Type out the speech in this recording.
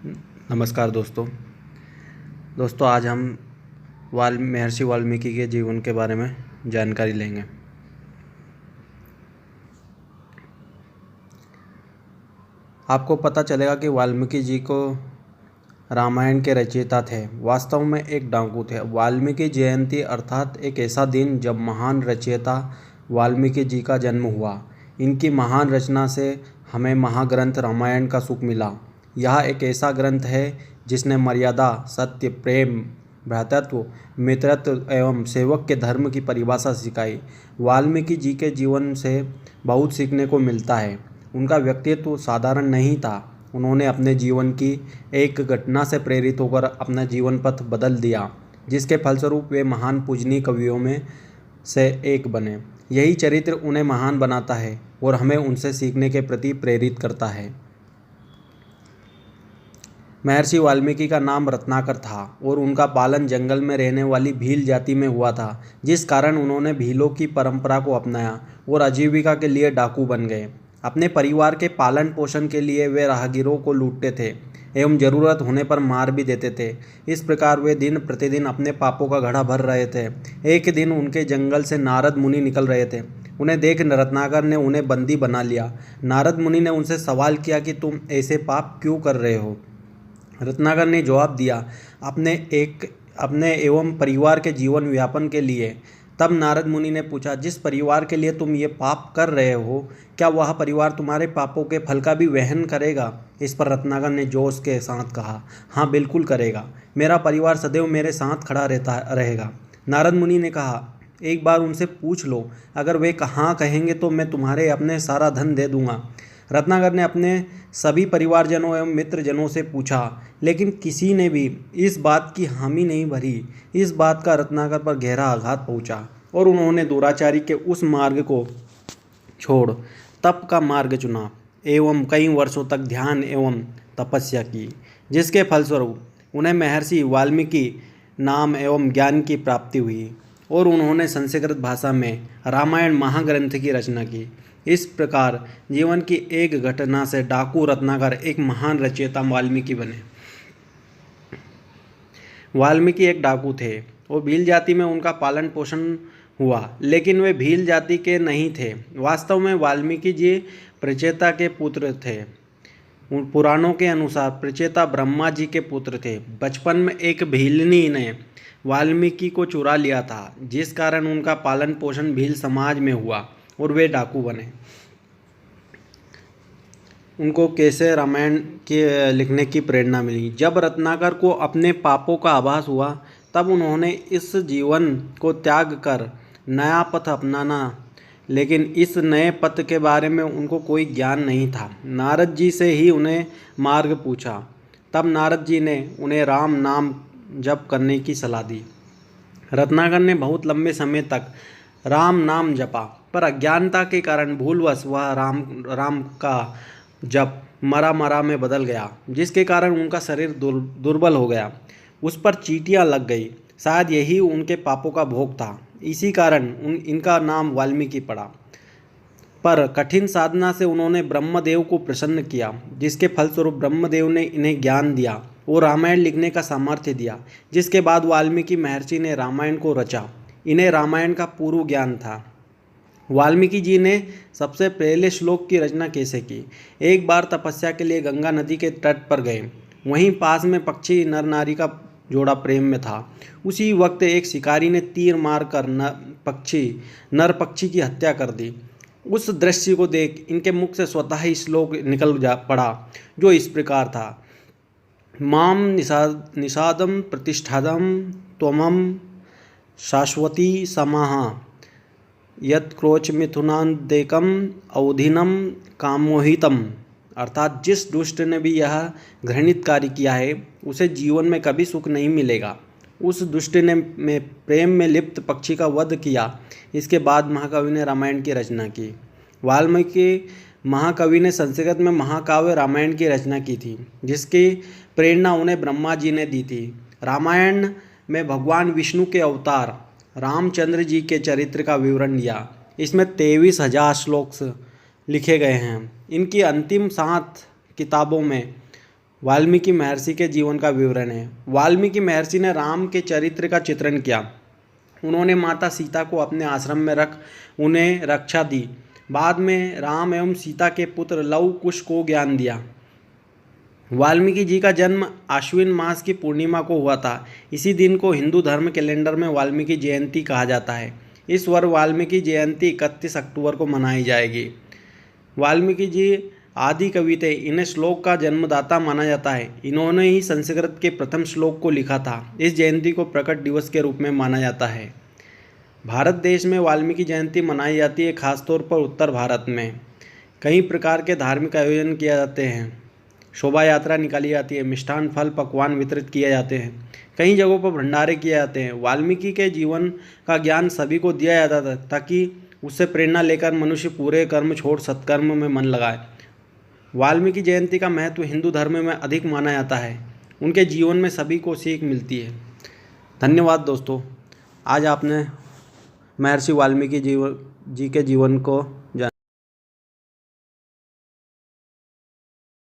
नमस्कार दोस्तों आज हम महर्षि वाल्मीकि के जीवन के बारे में जानकारी लेंगे। आपको पता चलेगा कि वाल्मीकि जी को रामायण के रचयिता थे। वास्तव में एक डाकू थे। वाल्मीकि जयंती अर्थात एक ऐसा दिन जब महान रचयिता वाल्मीकि जी का जन्म हुआ। इनकी महान रचना से हमें महाग्रंथ रामायण का सुख मिला। यह एक ऐसा ग्रंथ है जिसने मर्यादा, सत्य, प्रेम, भ्रातृत्व, मित्रत्व एवं सेवक के धर्म की परिभाषा सिखाई। वाल्मीकि जी के जीवन से बहुत सीखने को मिलता है। उनका व्यक्तित्व साधारण नहीं था। उन्होंने अपने जीवन की एक घटना से प्रेरित होकर अपना जीवन पथ बदल दिया, जिसके फलस्वरूप वे महान पूजनीय कवियों में से एक बने। यही चरित्र उन्हें महान बनाता है और हमें उनसे सीखने के प्रति प्रेरित करता है। महर्षि वाल्मीकि का नाम रत्नाकर था और उनका पालन जंगल में रहने वाली भील जाति में हुआ था, जिस कारण उन्होंने भीलों की परंपरा को अपनाया और आजीविका के लिए डाकू बन गए। अपने परिवार के पालन पोषण के लिए वे राहगीरों को लूटते थे एवं जरूरत होने पर मार भी देते थे। इस प्रकार वे दिन प्रतिदिन अपने पापों का घड़ा भर रहे थे। एक दिन उनके जंगल से नारद मुनि निकल रहे थे। उन्हें देख रत्नाकर ने उन्हें बंदी बना लिया। नारद मुनि ने उनसे सवाल किया कि तुम ऐसे पाप क्यों कर रहे हो। रत्नाकर ने जवाब दिया, अपने एवं परिवार के जीवन व्यापन के लिए। तब नारद मुनि ने पूछा, जिस परिवार के लिए तुम ये पाप कर रहे हो, क्या वह परिवार तुम्हारे पापों के फल का भी वहन करेगा। इस पर रत्नाकर ने जोश के साथ कहा, हाँ बिल्कुल करेगा। मेरा परिवार सदैव मेरे साथ खड़ा रहेगा। नारद मुनि ने कहा, एक बार उनसे पूछ लो, अगर वे हाँ कहेंगे तो मैं तुम्हारे अपने सारा धन दे दूंगा। रत्नाकर ने अपने सभी परिवारजनों एवं मित्रजनों से पूछा, लेकिन किसी ने भी इस बात की हामी नहीं भरी। इस बात का रत्नाकर पर गहरा आघात पहुंचा और उन्होंने दुराचारी के उस मार्ग को छोड़ तप का मार्ग चुना एवं कई वर्षों तक ध्यान एवं तपस्या की, जिसके फलस्वरूप उन्हें महर्षि वाल्मीकि नाम एवं ज्ञान की प्राप्ति हुई और उन्होंने संस्कृत भाषा में रामायण महाग्रंथ की रचना की। इस प्रकार जीवन की एक घटना से डाकू रत्नाकर एक महान रचयिता वाल्मीकि बने। वाल्मीकि एक डाकू थे और भील जाति में उनका पालन पोषण हुआ, लेकिन वे भील जाति के नहीं थे। वास्तव में वाल्मीकि जी प्रचेता के पुत्र थे। पुराणों के अनुसार प्रचेता ब्रह्मा जी के पुत्र थे। बचपन में एक भीलनी ने वाल्मीकि को चुरा लिया था, जिस कारण उनका पालन पोषण भील समाज में हुआ और वे डाकू बने। उनको कैसे रामायण के लिखने की प्रेरणा मिली। जब रत्नाकर को अपने पापों का आभास हुआ, तब उन्होंने इस जीवन को त्याग कर नया पथ अपनाना, लेकिन इस नए पथ के बारे में उनको कोई ज्ञान नहीं था। नारद जी से ही उन्हें मार्ग पूछा। तब नारद जी ने उन्हें राम नाम जप करने की सलाह दी। रत्नाकर ने बहुत लंबे समय तक राम नाम जपा, पर अज्ञानता के कारण भूलवश वह राम का जप मरा में बदल गया, जिसके कारण उनका शरीर दुर्बल हो गया। उस पर चींटियां लग गई। शायद यही उनके पापों का भोग था। इसी कारण इनका नाम वाल्मीकि पड़ा। पर कठिन साधना से उन्होंने ब्रह्मदेव को प्रसन्न किया, जिसके फलस्वरूप ब्रह्मदेव ने इन्हें ज्ञान दिया और रामायण लिखने का सामर्थ्य दिया, जिसके बाद वाल्मीकि महर्षि ने रामायण को रचा। इन्हें रामायण का पूर्व ज्ञान था। वाल्मीकि जी ने सबसे पहले श्लोक की रचना कैसे की। एक बार तपस्या के लिए गंगा नदी के तट पर गए। वहीं पास में पक्षी नर नारी का जोड़ा प्रेम में था। उसी वक्त एक शिकारी ने तीर मारकर नर पक्षी की हत्या कर दी। उस दृश्य को देख इनके मुख से स्वतः ही श्लोक निकल पड़ा, जो इस प्रकार था, माम निषादम प्रतिष्ठादम त्वमम शाश्वती समाहा यत्क्रोच मिथुनादेकम अवधिनम कामोहितम। अर्थात जिस दुष्ट ने भी यह घृणित कार्य किया है, उसे जीवन में कभी सुख नहीं मिलेगा। उस दुष्ट ने प्रेम में लिप्त पक्षी का वध किया। इसके बाद महाकवि ने रामायण की रचना की। वाल्मीकि महाकवि ने संस्कृत में महाकाव्य रामायण की रचना की थी, जिसकी प्रेरणा उन्हें ब्रह्मा जी ने दी थी। रामायण में भगवान विष्णु के अवतार रामचंद्र जी के चरित्र का विवरण दिया। इसमें 23,000 श्लोक लिखे गए हैं। इनकी अंतिम 7 किताबों में वाल्मीकि महर्षि के जीवन का विवरण है। वाल्मीकि महर्षि ने राम के चरित्र का चित्रण किया। उन्होंने माता सीता को अपने आश्रम में रख उन्हें रक्षा दी। बाद में राम एवं सीता के पुत्र लव कुश को ज्ञान दिया। वाल्मीकि जी का जन्म आश्विन मास की पूर्णिमा को हुआ था। इसी दिन को हिंदू धर्म कैलेंडर में वाल्मीकि जयंती कहा जाता है। इस वर्ष वाल्मीकि जयंती 31 अक्टूबर को मनाई जाएगी। वाल्मीकि जी आदि कवि थे। इन्हें श्लोक का जन्मदाता माना जाता है। इन्होंने ही संस्कृत के प्रथम श्लोक को लिखा था। इस जयंती को प्रकट दिवस के रूप में माना जाता है। भारत देश में वाल्मीकि जयंती मनाई जाती है, खासतौर पर उत्तर भारत में। कई प्रकार के धार्मिक आयोजन किए जाते हैं। शोभा यात्रा निकाली जाती है, मिष्ठान फल पकवान वितरित किए जाते हैं, कई जगहों पर भंडारे किए जाते हैं। वाल्मीकि के जीवन का ज्ञान सभी को दिया जाता था ताकि उससे प्रेरणा लेकर मनुष्य पूरे कर्म छोड़ सत्कर्म में मन लगाए। वाल्मीकि जयंती का महत्व हिंदू धर्म में अधिक माना जाता है। उनके जीवन में सभी को सीख मिलती है। धन्यवाद दोस्तों, आज आपने महर्षि वाल्मीकि जी के जीवन को